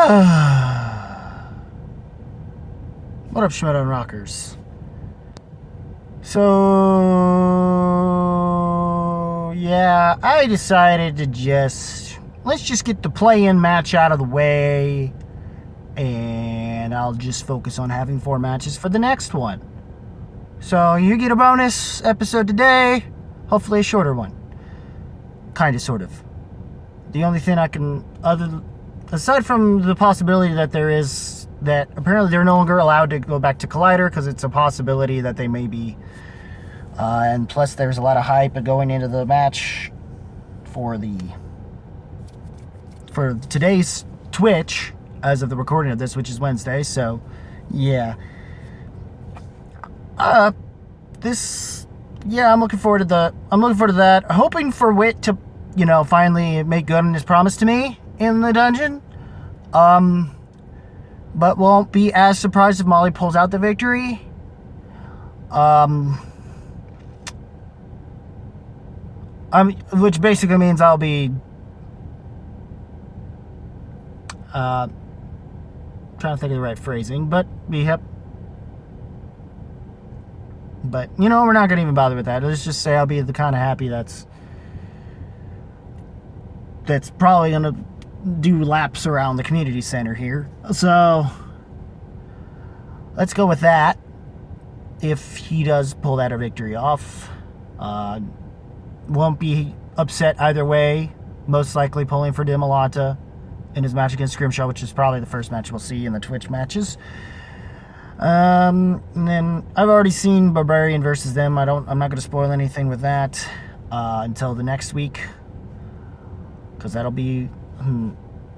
What up, Schmoedown Rockers? So, yeah, I decided to let's just get the play-in match out of the way, and I'll just focus on having 4 matches for the next one. So, you get a bonus episode today, hopefully a shorter one. Kind of, sort of. The only thing I can, aside from the possibility that that apparently they're no longer allowed to go back to Collider because it's a possibility that they may be, and plus there's a lot of hype going into the match for today's Twitch as of the recording of this, which is Wednesday. So, yeah. I'm looking forward to that. Hoping for Wit to, finally make good on his promise to me in the dungeon. But won't be as surprised if Molly pulls out the victory. Which basically means I'll be trying to think of the right phrasing, but But, we're not going to even bother with that. Let's just say I'll be the kind of happy that's probably going to do laps around the community center here. So, let's go with that. If he does pull that victory off, won't be upset either way. Most likely pulling for Dimalata in his match against Scrimshaw, which is probably the first match we'll see in the Twitch matches. And then I've already seen Barbarian versus them. I'm not going to spoil anything with that until the next week, because that'll be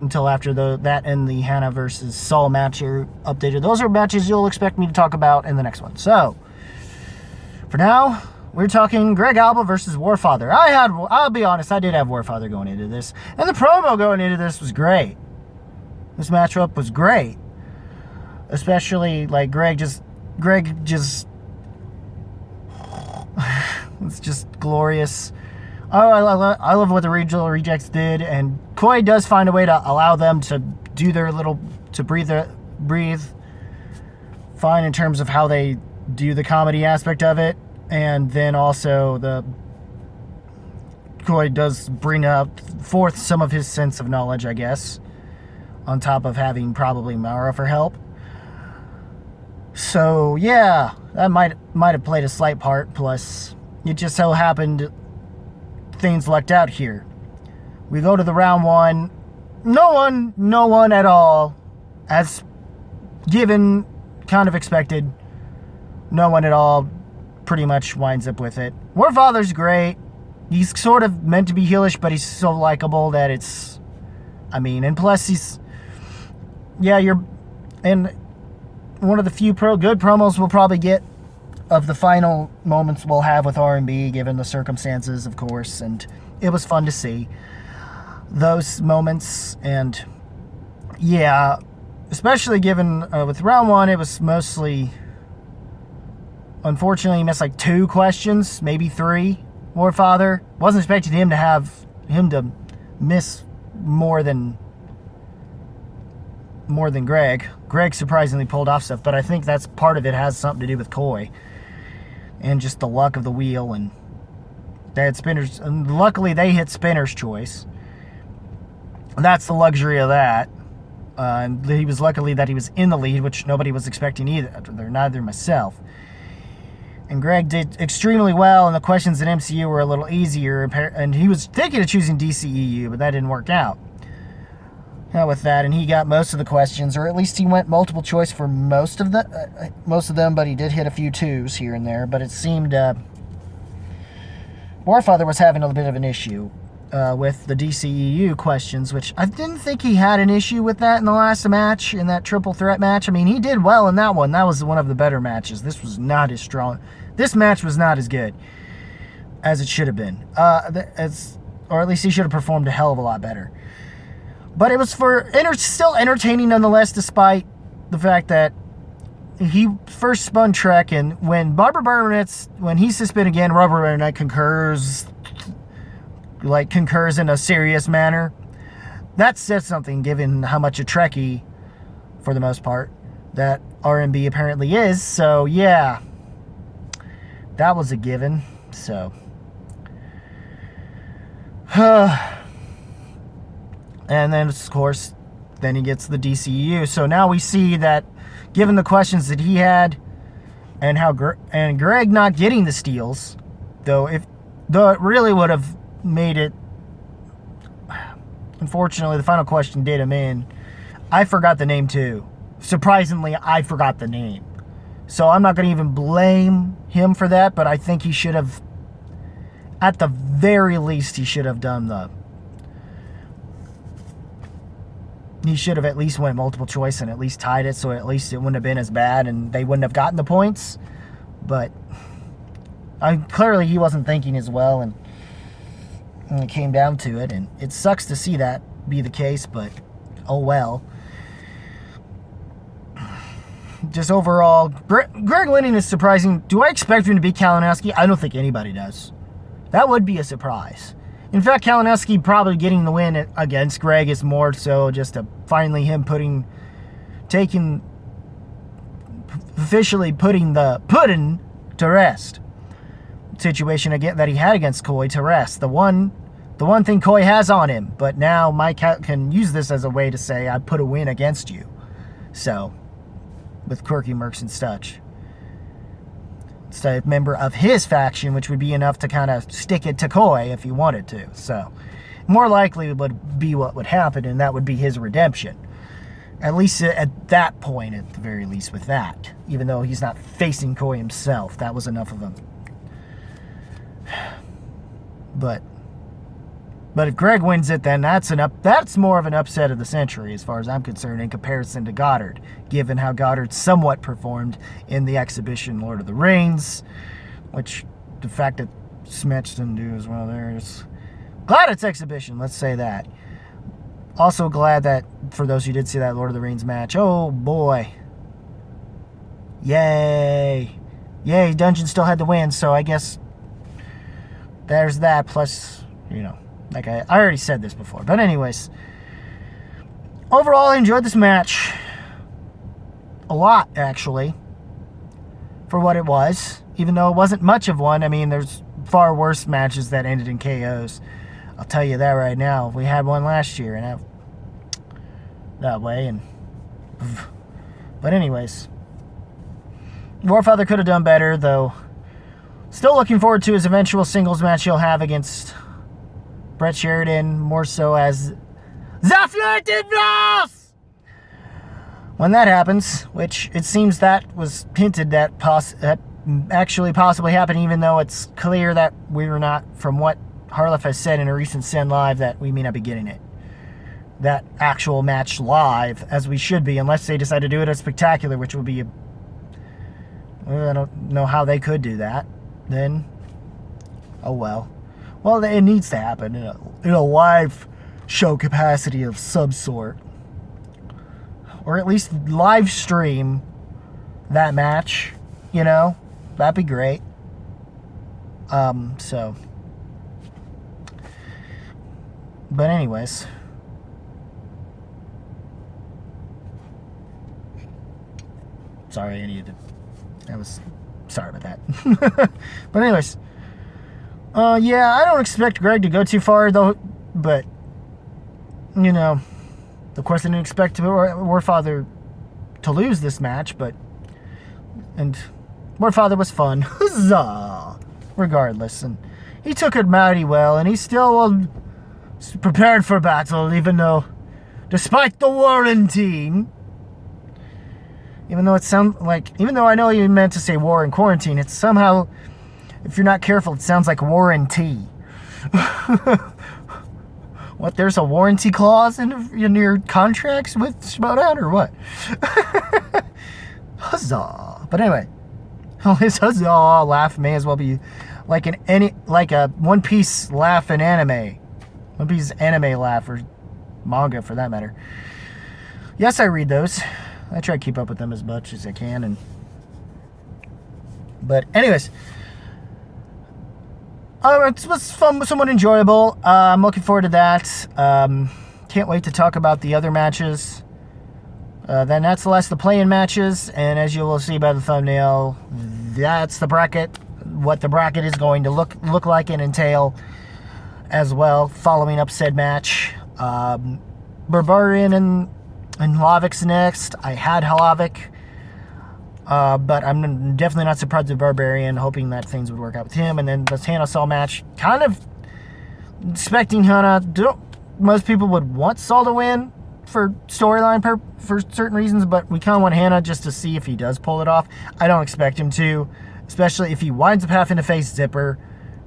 until after that and the Hannah versus Saul match are updated. Those are matches you'll expect me to talk about in the next one. So for now, we're talking Greg Alba versus Warfather. I'll be honest, I did have Warfather going into this, and the promo going into this was great. This matchup was great. Especially, like, Greg just it's just glorious. I love what the Regional Rejects did, and Koi does find a way to allow them to do breathe fine in terms of how they do the comedy aspect of it, and then also Koi does bring forth some of his sense of knowledge, I guess, on top of having probably Mara for help. So, yeah, that might have played a slight part, plus it just so happened things lucked out here. We go to the round 1. No one at all, as given, kind of expected, no one at all pretty much winds up with it. Warfather's great. He's sort of meant to be heelish, but he's so likable that and plus one of the few good promos we'll probably get of the final moments we'll have with R&B, given the circumstances, of course, and it was fun to see those moments. And yeah, especially given with round 1, it was mostly, unfortunately, he missed like 2 questions, maybe 3. Warfather wasn't expecting him to miss more than Greg. Greg surprisingly pulled off stuff, but I think that's part of it has something to do with Koi and just the luck of the wheel, and they had spinners, and luckily they hit spinner's choice. And that's the luxury of that. And he was luckily that he was in the lead, which nobody was expecting neither myself. And Greg did extremely well, and the questions at MCU were a little easier, and he was thinking of choosing DCEU, but that didn't work out. With that, and he got most of the questions, or at least he went multiple choice for most of them, but he did hit a few 2s here and there. But it seemed Warfather was having a bit of an issue with the DCEU questions, which I didn't think he had an issue with that in the last match, in that triple threat match. I mean, he did well in that one. That was one of the better matches. This was not as strong. This match was not as good as it should have been, or at least he should have performed a hell of a lot better. But it was still entertaining nonetheless, despite the fact that he first spun Trek, and when when he suspended again, Barbara Burnett concurs in a serious manner. that says something, given how much a Trekkie, for the most part, that RMB apparently is. So, yeah, that was a given. So, and then, of course, then he gets the DCU. So now we see that, given the questions that he had, and how and Greg not getting the steals, though it really would have made it. Unfortunately, the final question did him in. I forgot the name too. Surprisingly, I forgot the name. So I'm not going to even blame him for that, but I think he should have, at the very least, he should have done the. He should have at least went multiple choice and at least tied it, so at least it wouldn't have been as bad and they wouldn't have gotten the points. But clearly he wasn't thinking as well, and it came down to it, and it sucks to see that be the case, but oh well. Just overall, Greg winning is surprising. Do I expect him to beat Kalinowski? I don't think anybody does. That would be a surprise. In fact, Kalinowski probably getting the win against Greg is more so just finally him officially putting the pudding to rest. Situation again that he had against Coy to rest. The one thing Coy has on him, but now Mike can use this as a way to say, I put a win against you. So, with Quirky Mercs and Stutch. It's a member of his faction, which would be enough to kind of stick it to Coy if he wanted to. So, more likely it would be what would happen, and that would be his redemption. At least at that point, at the very least, with that. Even though he's not facing Coy himself. That was enough of him. But if Greg wins it, then that's more of an upset of the century as far as I'm concerned in comparison to Goddard, given how Goddard somewhat performed in the exhibition Lord of the Rings, which the fact that Smetch didn't do as well there is glad it's exhibition, let's say that. Also glad that for those who did see that Lord of the Rings match, oh boy. Yay, Dungeon still had to win, so I guess there's that, plus, like I already said this before. But anyways, overall, I enjoyed this match a lot, actually, for what it was. Even though it wasn't much of one. I mean, there's far worse matches that ended in KOs. I'll tell you that right now. We had one last year, and that way. But anyways, Warfather could have done better, though. Still looking forward to his eventual singles match he'll have against Brett Sheridan, more so as the Flirted Bros! When that happens, which it seems that was hinted that actually possibly happened, even though it's clear that we were not, from what Harloff has said in a recent Send Live, that we may not be getting it. That actual match live, as we should be, unless they decide to do it as Spectacular, which would be I don't know how they could do that. Then, oh well. Well, it needs to happen in a live show capacity of some sort. Or at least live stream that match, that'd be great. So. But anyways. Sorry, I needed to. Sorry about that. But anyways. Yeah, I don't expect Greg to go too far, though, but, of course I didn't expect Warfather to lose this match, and Warfather was fun. Huzzah! Regardless, and he took it mighty well, and he still prepared for battle, even though, despite the quarantine, even though I know you meant to say war and quarantine, it's somehow, if you're not careful, it sounds like warranty. What, there's a warranty clause in your contracts with Schmoedown, or what? Huzzah. But anyway, his huzzah laugh may as well be like a One Piece laugh in anime. One Piece anime laugh, or manga for that matter. Yes, I read those. I try to keep up with them as much as I can. But anyways, it was fun, somewhat enjoyable. I'm looking forward to that. can't wait to talk about the other matches. Then that's the last of the play-in matches, and as you will see by the thumbnail, that's the bracket. What the bracket is going to look like and entail as well, following up said match. Barbarian and Hlavic's next. I had Hlavic, but I'm definitely not surprised with Barbarian, hoping that things would work out with him. And then the Hannah Saul match, kind of expecting Hannah. Most people would want Saul to win for storyline for certain reasons, but we kind of want Hannah just to see if he does pull it off. I don't expect him to, especially if he winds up having to face Zipper,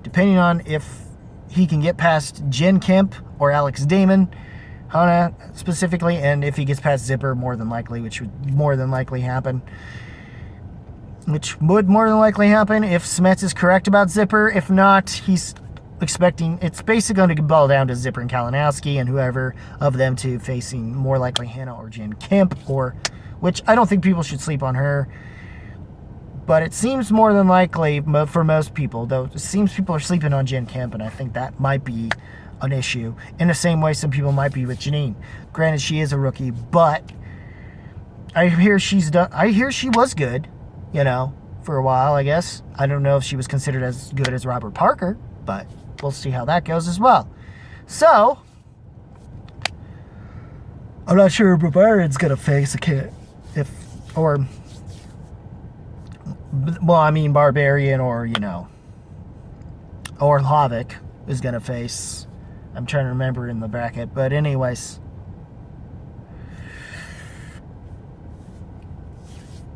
depending on if he can get past Jen Kemp or Alex Damon, Hannah specifically, and if he gets past Zipper, more than likely, which would more than likely happen. Which would more than likely happen if Smets is correct about Zipper. If not, he's expecting, it's basically going to boil down to Zipper and Kalinowski and whoever of them two facing more likely Hannah or Jen Kemp, or, which I don't think people should sleep on her. But it seems more than likely, for most people, though, it seems people are sleeping on Jen Kemp, and I think that might be an issue. In the same way some people might be with Janine. Granted, she is a rookie, but I hear she was good, you know, for a while, I guess. I don't know if she was considered as good as Robert Parker, but we'll see how that goes as well. So, I'm not sure if Barbarian's going to face a kid. Barbarian or, you know, or Hlavic is going to face. I'm trying to remember in the bracket. But anyways,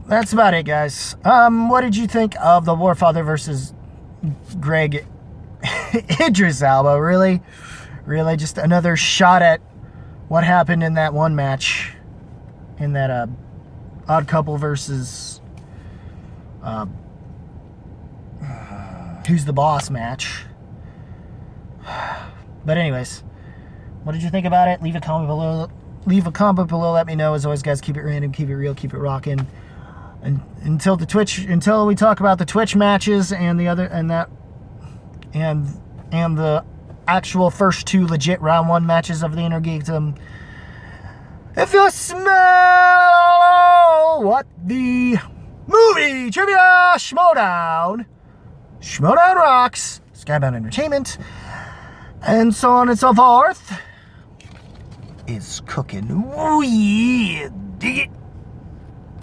that's about it, guys. What did you think of the Warfather versus Greg Idris Alba? Really? Just another shot at what happened in that one match. In that Odd Couple versus Who's the Boss match. But anyways, what did you think about it? Leave a comment below. Let me know. As always, guys, keep it random, keep it real, keep it rocking. And until we talk about the Twitch matches and the other and the actual first two legit round one matches of the Inner Geekdom. If you smell what the movie trivia Schmoedown rocks, Skybound Entertainment, and so on and so forth, is cooking. Oh yeah, dig it.